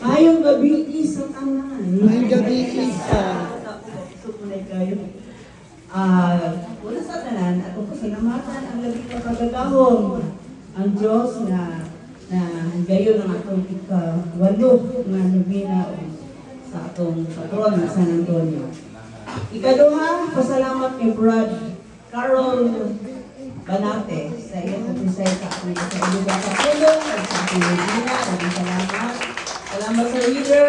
Mayong gabi isa tanan. Mayong gabi isa. Sumunay kayo. Una sa tanan, atong pasalamatan ang labi ka kagagahon. Ang Diyos na gayon ang atong ika-walo nga nabina sa atong patron na San Antonio. Ikaduha, pasalamat kay Brad Carol Banate sa iyong pagkisay sa ating lugar sa tulong at sa ating Medina. Maraming salamat. Salamat sa leader,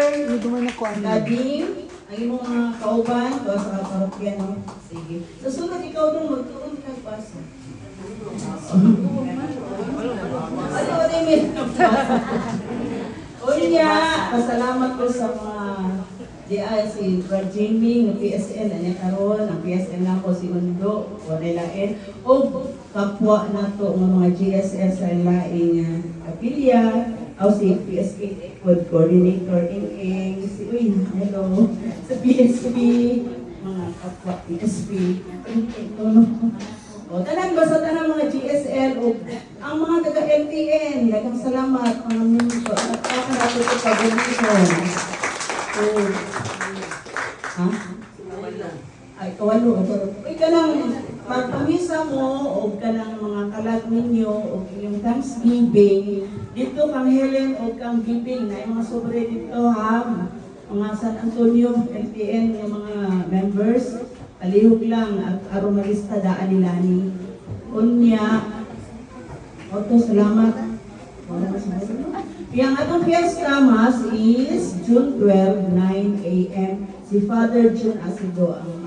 Nadim, ang imong mga kauban, o sa parokyan. Sige. Susunod ikaw nung magtuon ka paso. Ano na yung Unya, pasalamat ko sa mga si Brad Jamie, ng PSN, anya karon ang PSN na po si Undo, Warilain, o kapwa na to ng mga GSS sa laing kapilya, o si PSK Code Coordinator Ing, si hello, sa PSP, mga kapwa PSP, o tanan ba sa tanan mga GSL o ang mga taga-LTN, daghang salamat mga minto at nakakarato sa pag-donation. Ha? Ay, kawalo. Uy, ka lang, magpamisa mo o ka ng mga kalag ninyo o yung Thanksgiving, dito kang Helen o kang giving na yung mga sobre dito ha, mga San Antonio, LTN, yung mga members, alihog lang at aromalista daan nila ni Unya. Oto, salamat. Yang atong fiesta mas is June 12, 9 a.m. Si Father June Asido ang